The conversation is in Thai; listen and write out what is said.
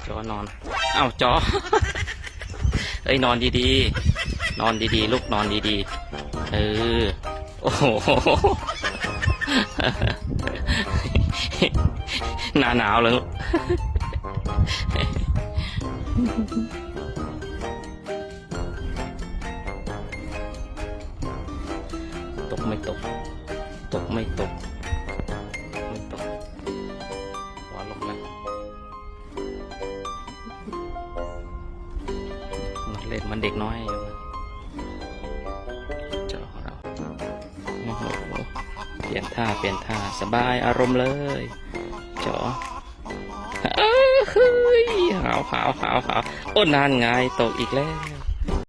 จอนอนอ้าวจอ เอ้ยนอนดีๆนอนดีๆลูกนอนดีๆโอ้โห หน้าหนาวเลยลูก ตกไม่ตกตกไม่ตกไม่ตกหัวลงแล้วมันเล่นมันเด็กน้อยอยู่เจ้าของเราโอ้โหเปลี่ยนท่าสบายอารมณ์เลยเจ้าเฮ้ยหาวโอ้นานไงตกอีกแล้ว